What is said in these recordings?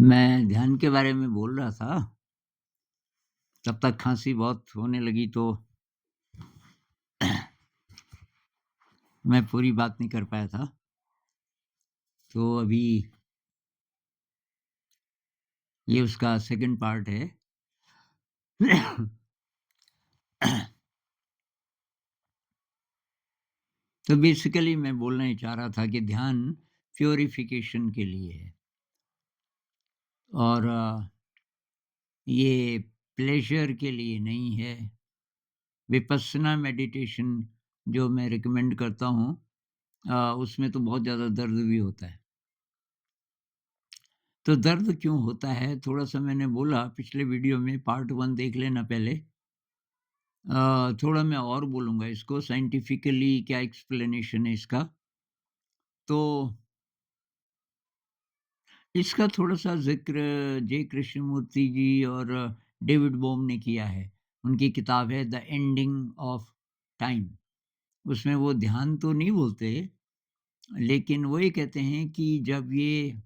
मैं ध्यान के बारे में बोल रहा था, तब तक खाँसी बहुत होने लगी तो मैं पूरी बात नहीं कर पाया था। तो अभी ये उसका सेकंड पार्ट है। तो बेसिकली मैं बोलना ही चाह रहा था कि ध्यान प्यूरिफिकेशन के लिए है और ये प्लेज़र के लिए नहीं है। विपस्सना मेडिटेशन जो मैं रिकमेंड करता हूँ उसमें तो बहुत ज़्यादा दर्द भी होता है। तो दर्द क्यों होता है? थोड़ा-सा मैंने बोला पिछले वीडियो में पार्ट 1 देख लेना पहले। थोड़ा मैं और बोलूँगा इसको साइंटिफिकली क्या एक्सप्लेनेशन है इसका। तो इसका थोड़ा-सा ज़िक्र जे कृष्णमूर्ति जी और डेविड बोहम ने किया है। उनकी किताब है द एंडिंग ऑफ टाइम। उसमें वो ध्यान तो नहीं बोलते, लेकिन वो ये कहते हैं कि जब ये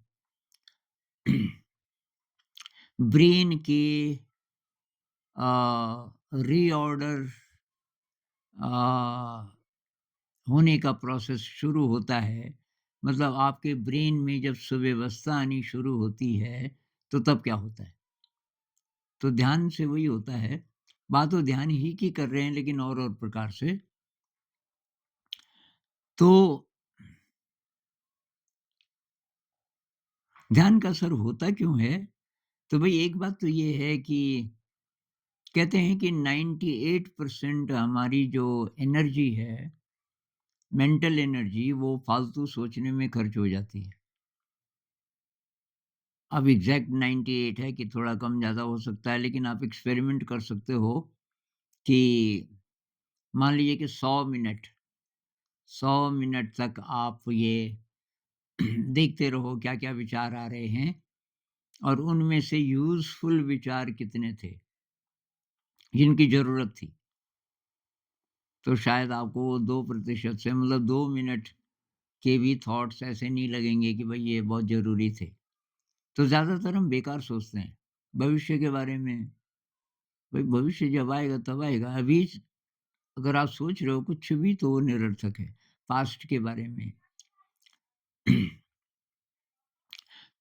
ब्रेन के रीऑर्डर अ, होने का प्रोसेस शुरू होता है, मतलब आपके ब्रेन में जब सुव्यवस्था आनी शुरू होती है, तो तब क्या होता है? तो ध्यान से वही होता है, बात तो ध्यान ही की कर रहे हैं लेकिन और प्रकार से। तो ध्यान का असर होता क्यों है? तो भई एक बात तो ये है कि कहते हैं कि 98% हमारी जो एनर्जी है, मेंटल एनर्जी वो फालतू सोचने में खर्च हो जाती है। अब एग्ज़ैक्ट 98 है कि थोड़ा कम ज़्यादा हो सकता है, लेकिन आप एक्सपेरिमेंट कर सकते हो कि मान लीजिए कि 100 मिनट तक आप ये देखते रहो क्या-क्या विचार आ रहे हैं और उनमें से यूज़फुल विचार कितने थे, जिनकी ज़रूरत थी। तो शायद आपको 2% से मतलब 2 मिनट के भी थॉट्स ऐसे नहीं लगेंगे कि भई ये बहुत ज़रूरी थे। तो ज़्यादातर हम बेकार सोचते हैं, भविष्य के बारे में। भई भविष्य जब आएगा तब आएगा, अभी अगर आप सोच रहे हो कुछ भी तो वो निरर्थक है, पास्ट के बारे में।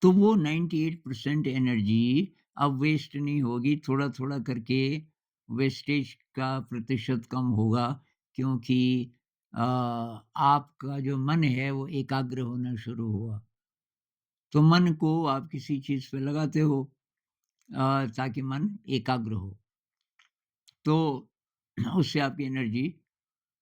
तो वो 98% एनर्जी अब वेस्ट नहीं होगी, थोड़ा-थोड़ा करके वेस्टेज का प्रतिशत कम होगा क्योंकि आपका जो मन है वो एकाग्र होना शुरू हुआ। तो मन को आप किसी चीज़ पे लगाते हो ताकि मन एकाग्र हो। तो उससे आपकी एनर्जी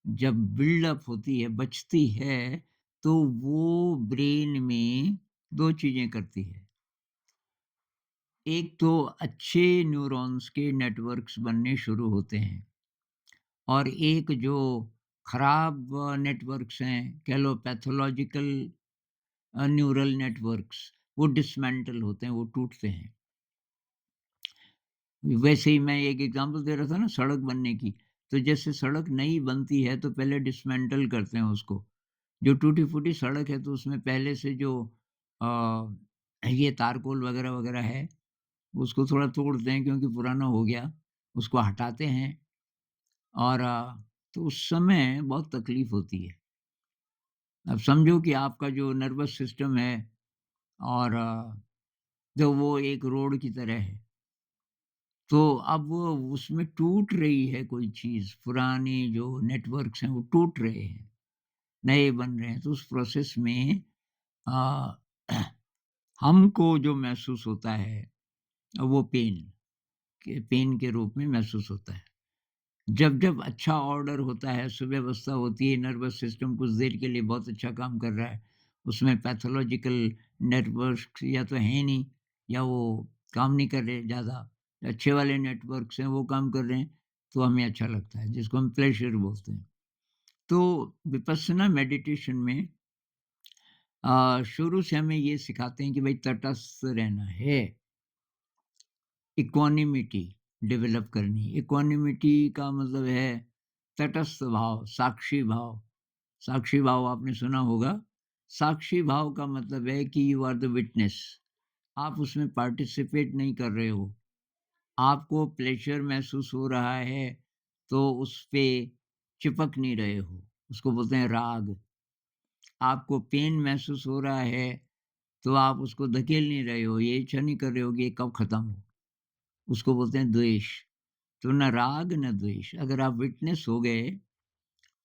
जब बिल्डअप होती है, बचती है, तो वो ब्रेन में 2 चीज़ें करती है। एक तो अच्छे न्यूरॉन्स के नेटवर्क्स बनने शुरू होते हैं और एक जो खराब नेटवर्क्स हैं, कह लो पैथोलॉजिकल न्यूरल नेटवर्क्स, वो डिसमेंटल होते हैं, वो टूटते हैं। वैसे ही मैं एक एग्ज़ाम्पल दे रहा था ना सड़क बनने की, तो जैसे सड़क नई बनती है तो पहले डिसमेंटल करते हैं उसको। जो टूटी-फूटी सड़क है तो उसमें पहले से जो अ, ये तारकोल वगैरह-वगैरह है, उसको थोड़ा तोड़ते हैं क्योंकि पुराना हो गया, उसको हटाते हैं और तो उस समय बहुत तकलीफ़ होती है। अब समझो कि आपका जो नर्वस सिस्टम है और जो वो एक रोड की तरह है, तो अब वो उसमें टूट रही है कोई चीज़, पुराने जो नेटवर्क्स हैं वो टूट रहे हैं, नए बन रहे हैं, तो उस प्रोसेस में अ, हमको जो महसूस होता है वो पेन के रूप में महसूस होता है। जब-जब अच्छा ऑर्डर होता है, सुव्यवस्था होती है, नर्वस सिस्टम कुछ देर के लिए बहुत अच्छा काम कर रहा है, उसमें पैथोलॉजिकल नेटवर्क्स या तो हैं नहीं या वो काम नहीं कर रहे ज़्यादा, अच्छे वाले नेटवर्क्स हैं वो काम कर रहे हैं, तो हमें अच्छा लगता है, जिसको हम प्लेज़र बोलते हैं। तो विपस्सना मेडिटेशन में शुरू से हमें ये सिखाते हैं कि भई तटस्थ रहना है। इक्वानिमिटी डेवलप करनी। इक्वानिमिटी का मतलब है तटस्थ भाव, साक्षी भाव। साक्षी भाव आपने सुना होगा। साक्षी भाव का मतलब है कि यू आर द विटनेस। आप उसमें पार्टिसिपेट नहीं कर रहे हो। आपको प्लेज़र महसूस हो रहा है, तो उस पे चिपक नहीं रहे हो, उसको बोलते हैं राग। आपको पेन महसूस हो रहा है, तो आप उसको धकेल नहीं रहे हो, ये इच्छा नहीं कर रहे हो कि ये कब खत्म हो, उसको बोलते हैं द्वेष। तो ना राग ना द्वेष, अगर आप विटनेस हो गए,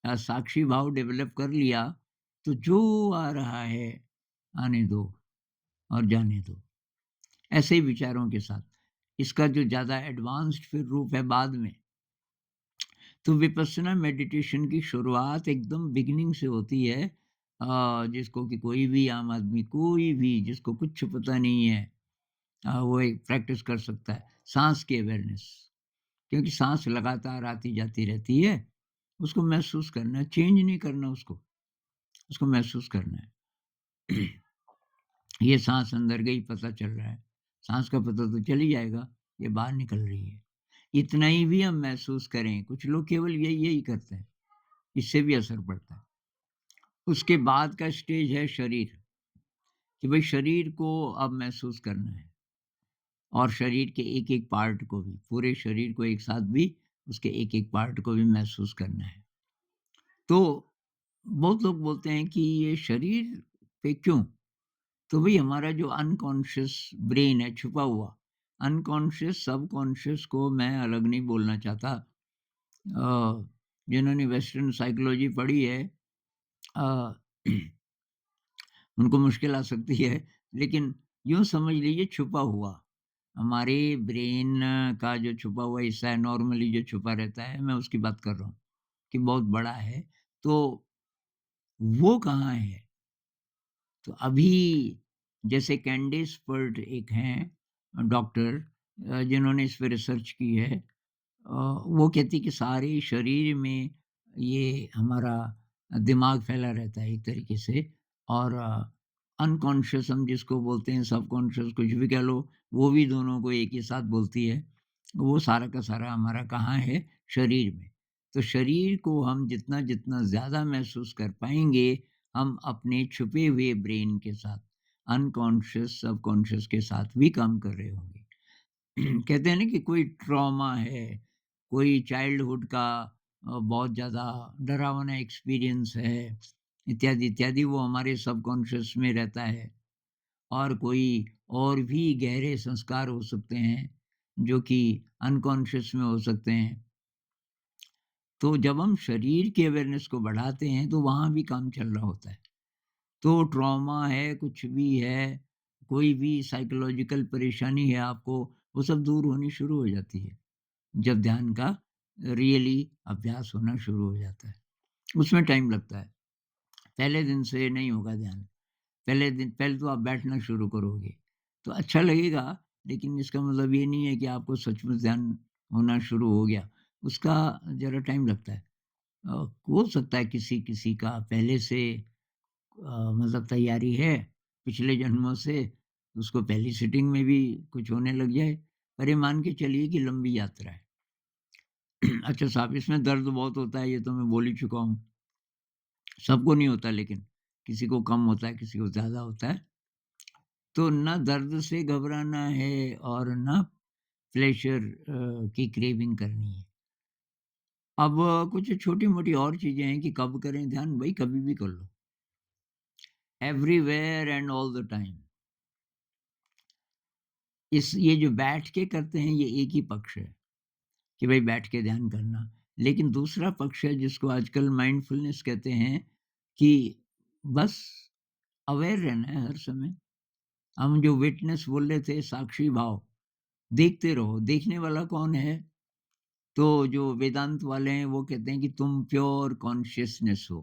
साक्षी भाव डेवलप कर लिया, तो जो आ रहा है, आने दो और जाने दो। ऐसे ही विचारों के साथ। इसका जो ज़्यादा एडवांस्ड फिर रूप है बाद में, तो विपस्सना मेडिटेशन की शुरुआत एकदम बिगिनिंग से होती है, जिसको कि कोई भी आम आदमी, कोई भी जिसको कुछ पता नहीं है, वो एक प्रैक्टिस कर सकता है। साँस की अवेयरनेस, क्योंकि साँस लगातार आती-जाती रहती है, उसको महसूस करना है, चेंज नहीं करना उसको, उसको महसूस करना है। ये साँस अंदर गई पता चल रहा है, साँस का पता तो चल ही जाएगा, ये बाहर निकल रही है। इतना ही भी हम महसूस करें, कुछ लोग केवल यही करते हैं, इससे भी असर पड़ता है। उसके बाद का स्टेज है शरीर, कि भई शरीर को अब महसूस करना है और शरीर के एक-एक पार्ट को भी, पूरे शरीर को एक साथ भी, उसके एक-एक पार्ट को भी महसूस करना है। तो बहुत लोग बोलते हैं कि ये शरीर पे क्यों? तो भई हमारा जो अनकॉन्शियस ब्रेन है छुपा हुआ, अनकॉन्शियस, सबकॉन्शियस को मैं अलग नहीं बोलना चाहता। जिन्होंने वेस्टर्न साइकोलॉजी पढ़ी है, अ, उनको मुश्किल आ सकती है, लेकिन यूँ समझ लीजिए छुपा हुआ, हमारे ब्रेन का जो छुपा हुआ हिस्सा है, नॉर्मली जो छुपा रहता है, मैं उसकी बात कर रहा हूँ, कि बहुत बड़ा है, तो वो कहाँ है? तो अभी जैसे कैंडिस पर्ट एक हैं डॉक्टर, जिन्होंने इस पे रिसर्च की है, वो कहती कि सारे शरीर में ये हमारा दिमाग फैला रहता है एक तरीके से, और अनकॉन्शियस हम जिसको बोलते हैं, सबकॉन्शियस कुछ भी कह लो, वो भी दोनों को एक ही साथ बोलती है। वो सारा का सारा हमारा कहाँ है? शरीर में। तो शरीर को हम जितना-जितना ज़्यादा महसूस कर पाएँगे, हम अपने छुपे हुए ब्रेन के साथ, अनकॉन्शियस, सबकॉन्शियस के साथ भी काम कर रहे होंगे। कहते हैं ना कि कोई ट्रॉमा है, कोई चाइल्डहुड का बहुत ज़्यादा डरावना एक्सपीरियंस है, इत्यादि, इत्यादि, वो हमारे सबकॉन्शियस में रहता है। और कोई और भी गहरे संस्कार हो सकते हैं, जो कि अनकॉन्शियस में हो सकते हैं। तो जब हम शरीर की अवेयरनेस को बढ़ाते हैं, तो वहाँ भी काम चल रहा होता है। तो ट्रॉमा है, कुछ भी है, कोई भी साइकोलॉजिकल परेशानी है आपको, वो सब दूर होनी शुरू हो जाती है। जब ध्यान का रियली अभ्यास होना शुरू हो जाता है। उसमें टाइम लगता है। पहले दिन से नहीं होगा ध्यान। पहले तो आप बैठना शुरू करोगे, तो अच्छा लगेगा, लेकिन इसका मतलब ये नहीं है कि आपको सचमुच ध्यान होना शुरू हो गया। उसका ज़रा टाइम लगता है। हो सकता है किसी-किसी का पहले से मतलब तैयारी है, पिछले जन्मों से, उसको पहली सिटिंग में भी कुछ होने लग जाए। पर ये मान के चलिए कि लंबी यात्रा है। अच्छा साहब, इसमें दर्द बहुत होता है, ये तो मैं बोल ही चुका हूँ। सबको नहीं होता, लेकिन किसी को कम होता है, किसी को ज़्यादा होता है। तो ना दर्द से घबराना है और ना प्लेज़र की क्रेविंग करनी है। अब कुछ छोटी-मोटी और चीज़ें हैं कि कब करें ध्यान, भई कभी भी कर लो। Everywhere and all the time. ये जो बैठ के करते हैं, ये एक ही पक्ष है कि भई बैठ के ध्यान करना। लेकिन दूसरा पक्ष है जिसको आजकल माइंडफुलनेस कहते हैं, कि बस अवेयर रहना है हर समय। हम जो विटनेस बोल रहे थे, साक्षी भाव, देखते रहो। देखने वाला कौन है? तो जो वेदांत वाले हैं वो कहते हैं कि तुम प्योर कॉन्शियसनेस हो।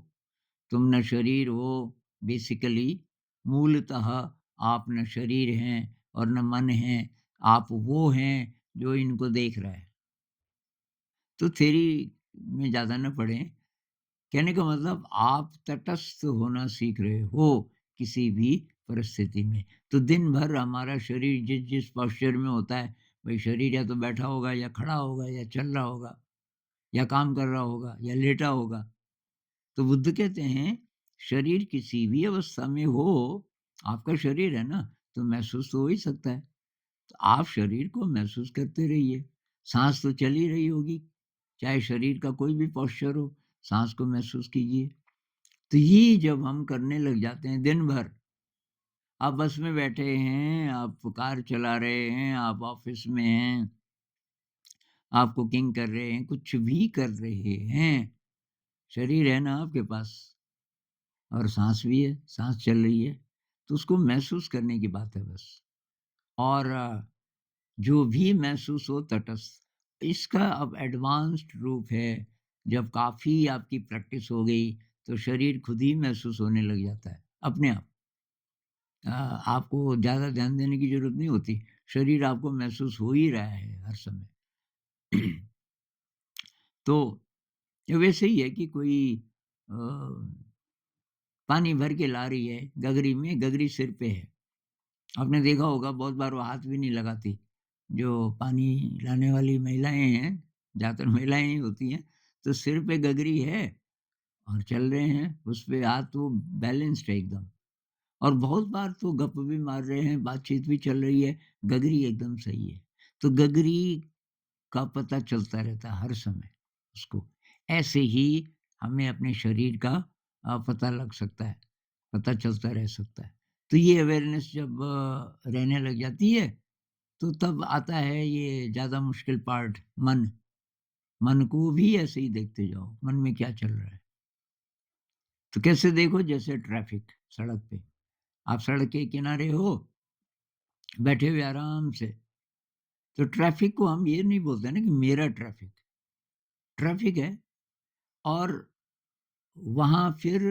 तुम न शरीर हो, बेसिकली, मूलतः आप न शरीर हैं और न मन है। आप वो हैं जो इनको देख रहा है। तो थ्योरी में ज़्यादा न पढ़ें। कहने का मतलब आप तटस्थ होना सीख रहे हो किसी भी परिस्थिति में। तो दिन भर हमारा शरीर जिस-जिस पोस्चर में होता है, भई शरीर या तो बैठा होगा या खड़ा होगा या चल रहा होगा या काम कर रहा होगा या लेटा होगा। तो बुद्ध कहते हैं, शरीर किसी भी अवस्था में हो, आपका शरीर है ना, तो महसूस तो हो ही सकता है। तो आप शरीर को महसूस करते रहिए। साँस तो चल ही रही होगी, चाहे शरीर का कोई भी पोस्चर हो, साँस को महसूस कीजिए। तो ये जब हम करने लग जाते हैं दिन भर, आप बस में बैठे हैं, आप कार चला रहे हैं, आप ऑफ़िस में हैं, आप कुकिंग कर रहे हैं, कुछ भी कर रहे हैं, शरीर है ना आपके पास और साँस भी है, साँस चल रही है, तो उसको महसूस करने की बात है बस। और जो भी महसूस हो तटस्थ। इसका अब एडवांस्ड रूप है, जब काफ़ी आपकी प्रैक्टिस हो गई, तो शरीर खुद ही महसूस होने लग जाता है, अपने आप। आपको ज़्यादा ध्यान देने की ज़रूरत नहीं होती, शरीर आपको महसूस हो ही रहा है हर समय। तो ये वैसे ही है कि कोई अ, पानी भर के ला रही है गगरी में, गगरी सिर पे है। आपने देखा होगा बहुत बार वो हाथ भी नहीं लगाती। जो पानी लाने वाली महिलाएँ हैं, ज़्यादातर महिलाएँ ही होती हैं, तो सिर पे गगरी है और चल रहे हैं, उस पे हाथ वो बैलेंस्ड है एकदम। और बहुत बार तो गप भी मार रहे हैं, बातचीत भी चल रही है, गगरी एकदम सही है। तो गगरी का पता चलता रहता है हर समय उसको। ऐसे ही हमें अपने शरीर का पता लग सकता है, पता चलता रह सकता है। तो ये अवेयरनेस जब रहने लग जाती है, तो तब आता है ये ज़्यादा मुश्किल पार्ट मन। मन को भी ऐसे ही देखते जाओ, मन में क्या चल रहा है। तो कैसे देखो जैसे ट्रैफ़िक सड़क पे। आप सड़क के किनारे हो, बैठे हुए आराम से, तो ट्रैफ़िक को हम ये नहीं बोलते ना कि मेरा ट्रैफ़िक, ट्रैफ़िक है और वहाँ फिर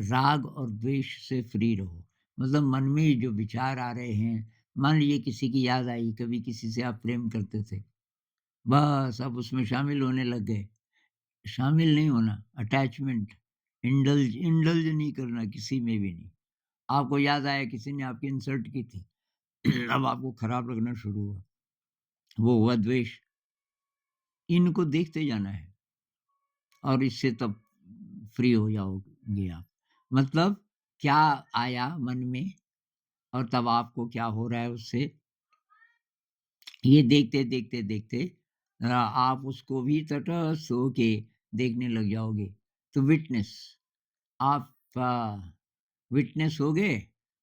राग और द्वेष से फ्री रहो। मतलब मन में जो विचार आ रहे हैं, मान लीजिए किसी की याद आई, कभी किसी से आप प्रेम करते थे, बस अब उसमें शामिल होने लग गए। शामिल नहीं होना, अटैचमेंट, इंडल्ज नहीं करना किसी में भी नहीं। आपको याद आया किसी ने आपकी इंसल्ट की थी, अब आपको खराब लगना शुरू हुआ, वो हुआ द्वेष। इनको देखते जाना है और इससे तब फ्री हो जाओगे आप। मतलब क्या आया मन में और तब आपको क्या हो रहा है उससे, ये देखते आप उसको भी तटस्थ होके देखने लग जाओगे। तो विटनेस, आप विटनेस हो गए,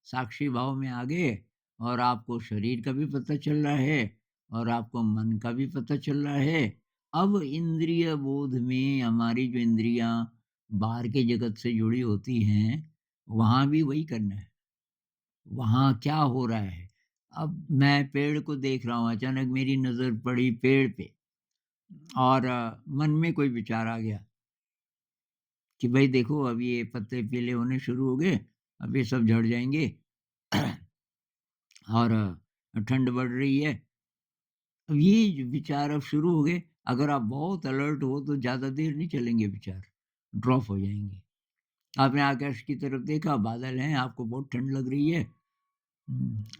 साक्षी भाव में आ गए और आपको शरीर का भी पता चल रहा है और आपको मन का भी पता चल रहा है। अब इंद्रिय बोध में हमारी जो इंद्रियाँ बाहर के जगत से जुड़ी होती हैं, वहाँ भी वही करना है। वहाँ क्या हो रहा है? अब मैं पेड़ को देख रहा हूँ, अचानक मेरी नज़र पड़ी पेड़ पे और मन में कोई विचार आ गया कि भई देखो अब ये पत्ते पीले होने शुरू हो गए, अब ये सब झड़ जाएँगे और ठंड बढ़ रही है। अब ये जो विचार अब शुरू हो गए, अगर आप बहुत अलर्ट हो तो ज़्यादा देर नहीं चलेंगे विचार, ड्रॉप हो जाएँगे। आपने आकाश की तरफ देखा, बादल हैं, आपको बहुत ठंड लग रही है।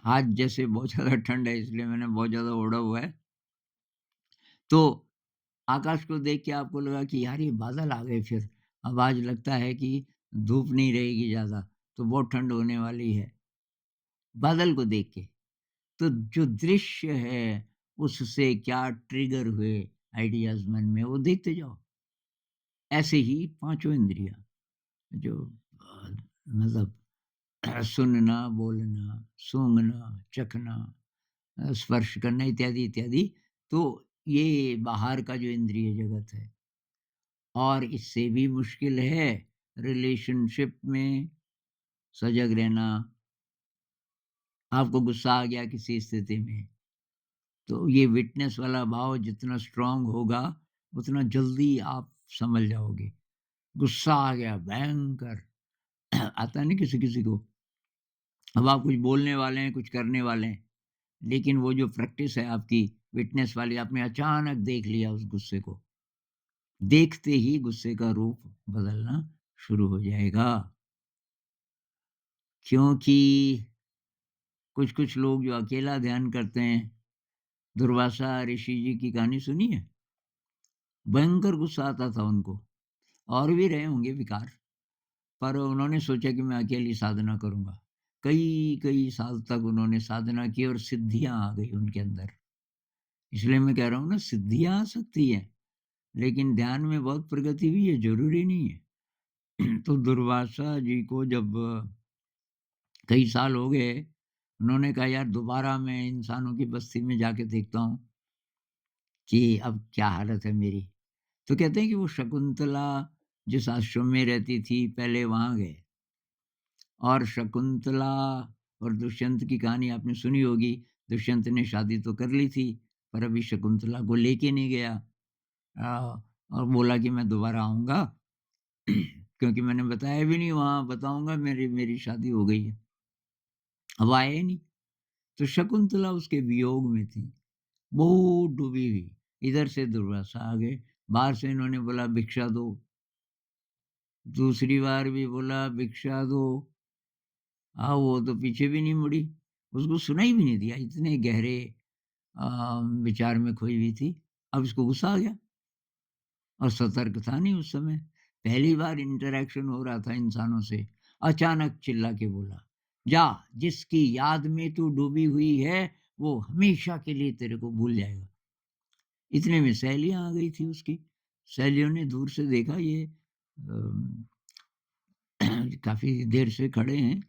आज जैसे बहुत ज़्यादा ठंड है इसलिए मैंने बहुत ज़्यादा ओढ़ा हुआ है। तो आकाश को देख के आपको लगा कि यार ये बादल आ गए फिर। अब आज लगता है कि धूप नहीं रहेगी ज़्यादा, तो बहुत ठंड होने वाली है, बादल को देख के। तो जो दृश्य है, उससे क्या ट्रिगर हुए आइडियाज़ मन में, वो देखते जाओ। ऐसे ही पाँचों इंद्रियाँ जो मतलब सुनना, बोलना, सूँघना, चखना, स्पर्श करना इत्यादि, इत्यादि। तो ये बाहर का जो इंद्रिय जगत है और इससे भी मुश्किल है रिलेशनशिप में सजग रहना। आपको गुस्सा आ गया किसी स्थिति में, तो ये विटनेस वाला भाव जितना स्ट्रॉन्ग होगा, उतना जल्दी आप समझ जाओगे। गुस्सा आ गया भयंकर आता है ना किसी-किसी को। अब आप कुछ बोलने वाले हैं, कुछ करने वाले हैं, लेकिन वो जो प्रैक्टिस है आपकी विटनेस वाली, आपने अचानक देख लिया उस गुस्से को। देखते ही गुस्से का रूप बदलना शुरू हो जाएगा। क्योंकि कुछ-कुछ लोग जो अकेला ध्यान करते हैं, दुर्वासा ऋषि जी की कहानी सुनी है? भयंकर गुस्सा आता था उनको और भी रहे होंगे विकार, पर उन्होंने सोचा कि मैं अकेली साधना करूँगा। कई-कई साल तक उन्होंने साधना की और सिद्धियाँ आ गई उनके अंदर। इसलिए मैं कह रहा हूँ ना सिद्धियाँ आ सकती हैं, लेकिन ध्यान में बहुत प्रगति हुई है, ज़रूरी नहीं है। तो दुर्वासा जी को जब कई साल हो गए, उन्होंने कहा यार दोबारा मैं इंसानों की बस्ती में जाके देखता हूँ कि अब क्या हालत है मेरी। तो कहते हैं कि वो शकुंतला जिस आश्रम में रहती थी, पहले वहाँ गए और शकुंतला और दुष्यंत की कहानी आपने सुनी होगी। दुष्यंत ने शादी तो कर ली थी, पर अभी शकुंतला को लेके नहीं गया और बोला कि मैं दोबारा आऊँगा क्योंकि मैंने बताया भी नहीं वहाँ बताऊँगा मेरी मेरी शादी हो गई है। अब आया ही नहीं, तो शकुंतला उसके वियोग में थी, बहुत डूबी हुई। इधर से दुर्वासा आ गए, बाहर से इन्होंने बोला भिक्षा दो, दूसरी बार भी बोला भिक्षा दो, वो तो पीछे भी नहीं मुड़ी, उसको सुनाई भी नहीं दिया, इतने गहरे विचार में खोई हुई थी। अब इसको गुस्सा आ गया और सतर्क था नहीं उस समय, पहली बार इंटरैक्शन हो रहा था इंसानों से, अचानक चिल्ला के बोला, "जा, जिसकी याद में तू डूबी हुई है, वो हमेशा के लिए तेरे को भूल जाएगा।" इतने में सहेलियाँ आ गई थी उसकी। सहेलियों ने दूर से देखा ये अम, काफ़ी देर से खड़े हैं,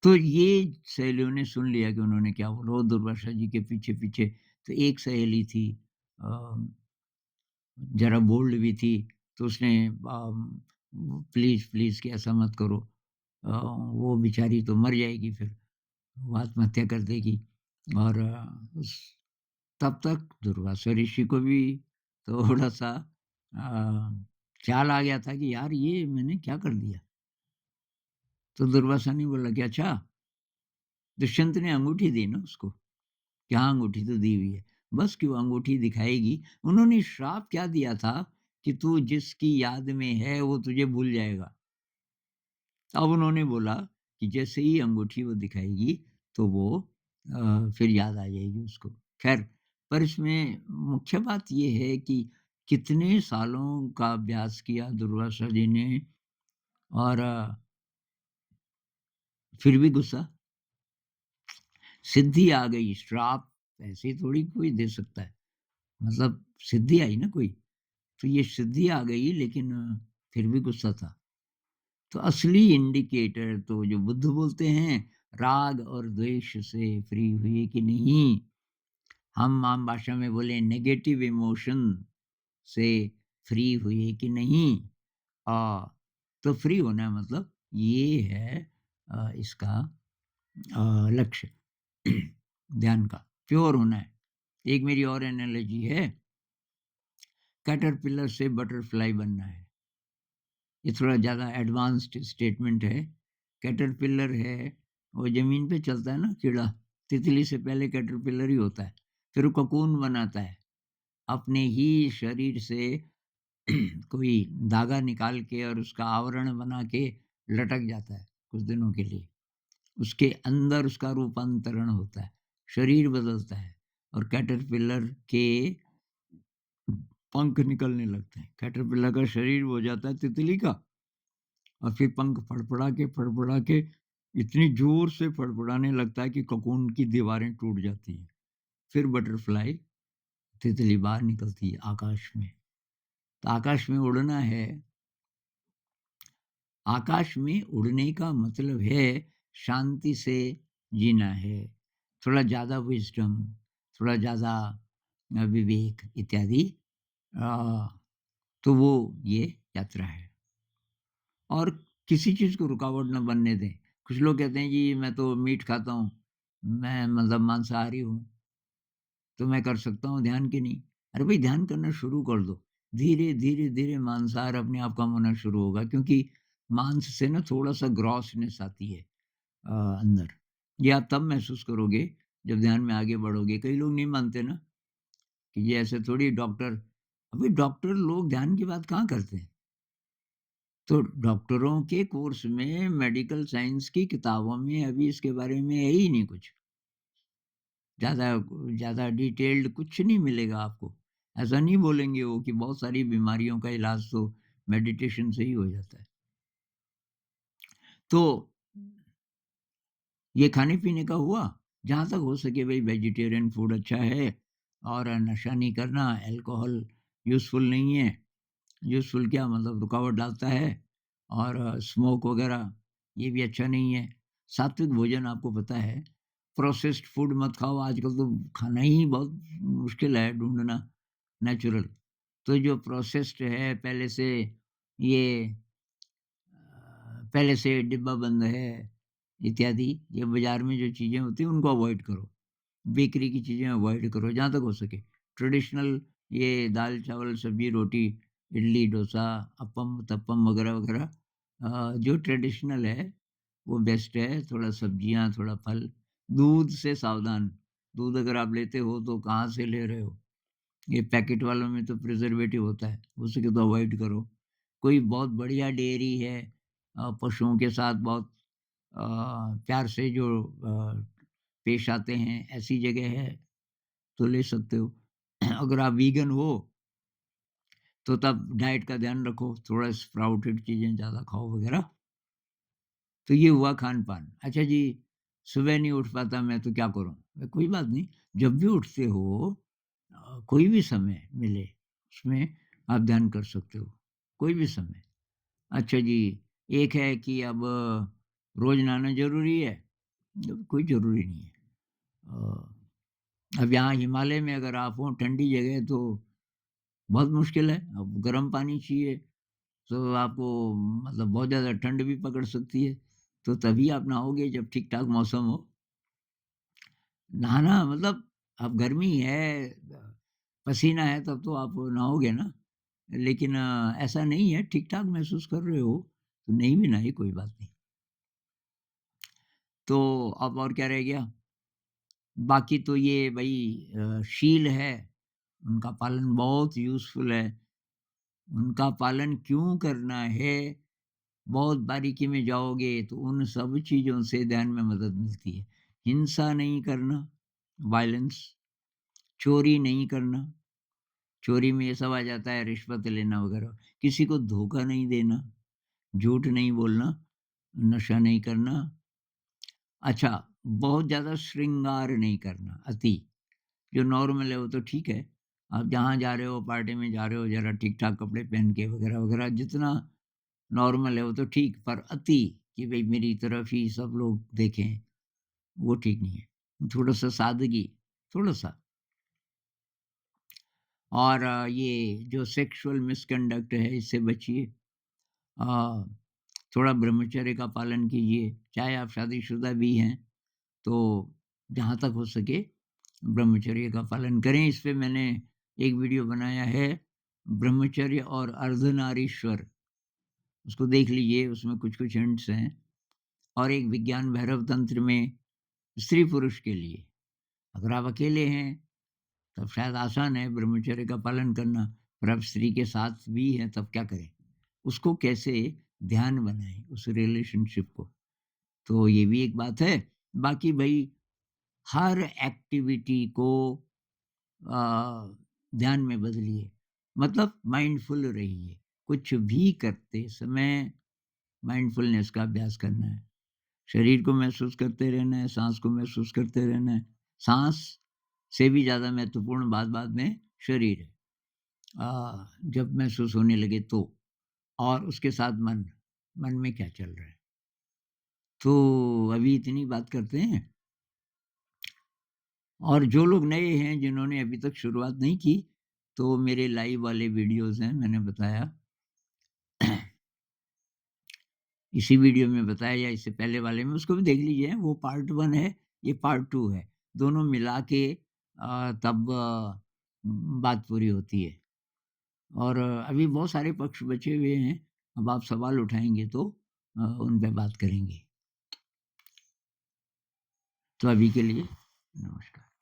तो ये सहेलियों ने सुन लिया कि उन्होंने क्या बोला, वो दुर्वासा जी के पीछे-पीछे तो एक सहेली थी अ, ज़रा बोल्ड भी थी, तो उसने प्लीज़, प्लीज़ कि ऐसा मत करो। वो बेचारी तो मर जाएगी फिर, वो आत्महत्या कर देगी और उस तब तक दुर्वासा ऋषि को भी थोड़ा-सा ख़्याल आ गया था कि यार ये मैंने क्या कर दिया? तो दुर्वासा ने बोला कि अच्छा, दुष्यंत ने अंगूठी दी ना उसको, कि हाँ, अंगूठी तो दी हुई है। बस कि वो अंगूठी दिखाएगी। उन्होंने श्राप क्या दिया था कि तू जिसकी याद में है वो तुझे भूल जाएगा। अब उन्होंने बोला कि जैसे ही अंगूठी वो दिखाएगी तो वो फिर याद आ जाएगी उसको। ख़ैर पर इसमें मुख्य बात ये है कि कितने सालों का अभ्यास किया दुर्वासा जी ने और फिर भी गुस्सा, सिद्धि आ गई, श्राप ऐसे ही थोड़ी कोई दे सकता है। मतलब सिद्धि आई ना कोई, तो ये सिद्धि आ गई लेकिन फिर भी गुस्सा था। तो असली इंडिकेटर तो जो बुद्ध बोलते हैं, राग और द्वेष से फ्री हुए कि नहीं। हम आम भाषा में बोले नेगेटिव इमोशन से फ्री हुए कि नहीं। अ, तो फ्री होना मतलब ये है इसका लक्ष्य ध्यान का, प्योर होना है। एक मेरी और एनालॉजी है, कैटरपिलर से बटरफ्लाई बनना है। ये थोड़ा ज़्यादा एडवांस्ड स्टेटमेंट है। कैटरपिलर है, वो ज़मीन पे चलता है ना कीड़ा, तितली से पहले कैटरपिलर ही होता है। फिर वो कोकून बनाता है, अपने ही शरीर से कोई धागा निकाल के और उसका आवरण बना के लटक जाता है कुछ दिनों के लिए। उसके अंदर उसका रूपांतरण होता है, शरीर बदलता है और कैटरपिलर के पंख निकलने लगते हैं। कैटरपिलर का शरीर हो जाता है तितली का और फिर पंख फड़फड़ा के इतनी ज़ोर से फड़फड़ाने लगता है कि कोकून की दीवारें टूट जाती हैं। फिर बटरफ्लाई तितली बाहर निकलती है आकाश में। तो आकाश में उड़ना है, आकाश में उड़ने का मतलब है शांति से जीना है। थोड़ा ज़्यादा विज़डम, थोड़ा ज़्यादा विवेक इत्यादि अ, तो वो ये यात्रा है। और किसी चीज़ को रुकावट ना बनने दें। कुछ लोग कहते हैं जी मैं तो मीट खाता हूँ, मैं मतलब मांसाहारी हूँ, तो मैं कर सकता हूँ ध्यान कि नहीं? अरे भाई ध्यान करना शुरू कर दो। धीरे मांसाहार अपने आप कम होना शुरू होगा क्योंकि मांस से ना थोड़ा-सा ग्रॉसनेस आती है अंदर। ये आप तब महसूस करोगे जब ध्यान में आगे बढ़ोगे। कई लोग नहीं मानते ना कि ये ऐसे थोड़ी डॉक्टर अभी डॉक्टर लोग ध्यान की बात कहाँ करते हैं? तो डॉक्टरों के कोर्स में मेडिकल साइंस की किताबों में अभी इसके बारे में है ही नहीं कुछ। ज़्यादा ज़्यादा डिटेल्ड कुछ नहीं मिलेगा आपको। ऐसा नहीं बोलेंगे वो कि बहुत सारी बीमारियों का इलाज तो मेडिटेशन से ही हो जाता है। तो ये खाने-पीने का हुआ, जहाँ तक हो सके भई वेजिटेरियन फूड अच्छा है और नशा नहीं करना, अल्कोहल यूज़फुल नहीं है। यूज़फुल क्या मतलब रुकावट डालता है और स्मोक वग़ैरह ये भी अच्छा नहीं है। सात्विक भोजन आपको पता है, प्रोसेस्ड फूड मत खाओ आजकल तो खाना ही बहुत मुश्किल है ढूँढना नेचुरल। तो जो प्रोसेस्ड है पहले से डिब्बा बंद है इत्यादि ये बाज़ार में जो चीज़ें होती हैं उनको अवॉइड करो। बेकरी की चीज़ें अवॉइड करो जहाँ तक हो सके। ट्रेडिशनल ये दाल, चावल, सब्ज़ी, रोटी, इडली, डोसा, अप्पम, उत्तपम वगैरह-वगैरह जो ट्रेडिशनल है वो बेस्ट है। थोड़ा सब्जियाँ, थोड़ा फल, दूध से सावधान। दूध अगर आप लेते हो तो कहाँ से ले रहे हो? ये पैकेट वालों में तो प्रिज़र्वेटिव होता है, हो सके तो अवॉइड करो। कोई बहुत बढ़िया डेयरी है पशुओं के साथ बहुत अ, प्यार से जो पेश आते हैं, ऐसी जगह है तो ले सकते हो। अगर आप वीगन हो, तो तब डाइट का ध्यान रखो, थोड़ा स्प्राउटेड चीज़ें ज़्यादा खाओ वगैरह। तो ये हुआ खान-पान। अच्छा जी, सुबह नहीं उठ पाता मैं तो क्या करूँ? कोई बात नहीं, जब भी उठते हो कोई भी समय मिले, उसमें आप ध्यान कर सकते हो, कोई भी समय। अच्छा जी, एक है कि अब रोज़ नहाना ज़रूरी है? कोई ज़रूरी नहीं है। अब यहाँ हिमालय में अगर आप हो ठंडी जगह तो बहुत मुश्किल है। अब गर्म पानी चाहिए तो आपको मतलब बहुत ज़्यादा ठंड भी पकड़ सकती है। तो तभी आप नहाओगे जब ठीक-ठाक मौसम हो। नहाना मतलब अब गर्मी है, पसीना है तब तो आप नहाओगे ना। लेकिन ऐसा नहीं है ठीक-ठाक महसूस कर रहे हो तो नहीं भी नहाइए कोई बात नहीं। तो अब और क्या रह गया? बाकी तो ये भई शील है, उनका पालन बहुत यूज़फुल है। उनका पालन क्यों करना है, बहुत बारीकी में जाओगे तो उन सब चीज़ों से ध्यान में मदद मिलती है। हिंसा नहीं करना, वायलेंस, चोरी नहीं करना, चोरी में ये सब आ जाता है रिश्वत लेना वगैरह, किसी को धोखा नहीं देना, झूठ नहीं बोलना, नशा नहीं करना। अच्छा, बहुत ज़्यादा श्रृंगार नहीं करना, अति। जो नॉर्मल है वो तो ठीक है। आप जहाँ जा रहे हो, पार्टी में जा रहे हो, ज़रा ठीक-ठाक कपड़े पहन के वगैरह-वगैरह जितना नॉर्मल है वो तो ठीक, पर अति कि भई मेरी तरफ ही सब लोग देखें, वो ठीक नहीं है। थोड़ा-सा सादगी, थोड़ा-सा और ये जो सेक्सुअल मिसकंडक्ट है इससे बचिए। अ, थोड़ा ब्रह्मचर्य का पालन कीजिए, चाहे आप शादीशुदा भी हैं, तो जहाँ तक हो सके ब्रह्मचर्य का पालन करें। इस पे मैंने एक वीडियो बनाया है, ब्रह्मचर्य और अर्धनारीश्वर, उसको देख लीजिए, उसमें कुछ-कुछ हिंट्स हैं और एक विज्ञान भैरव तंत्र में स्त्री-पुरुष के लिए। अगर आप अकेले हैं, तब शायद आसान है ब्रह्मचर्य का पालन करना, पर आप स्त्री के साथ भी हैं, तब क्या करें? उसको कैसे ध्यान बनाएँ, उस रिलेशनशिप को? तो ये भी एक बात है। बाकी भई हर एक्टिविटी को अ, ध्यान में बदलिए, मतलब माइंडफुल रहिए। कुछ भी करते समय माइंडफुलनेस का अभ्यास करना है। शरीर को महसूस करते रहना है, साँस को महसूस करते रहना है। साँस से भी ज़्यादा महत्वपूर्ण बात बाद में शरीर है। जब महसूस होने लगे तो और उसके साथ मन, मन में क्या चल रहा है। तो अभी इतनी बात करते हैं और जो लोग नए हैं जिन्होंने अभी तक शुरुआत नहीं की, तो मेरे लाइव वाले वीडियोज़ हैं मैंने बताया। इसी वीडियो में बताया या इससे पहले वाले में उसको भी देख लीजिए, वो पार्ट 1 है, ये पार्ट 2 है। दोनों मिला के तब बात पूरी होती है। और अभी बहुत सारे पक्ष बचे हुए हैं, अब आप सवाल उठाएँगे तो उन पे बात करेंगे। तो अभी के लिए नमस्कार।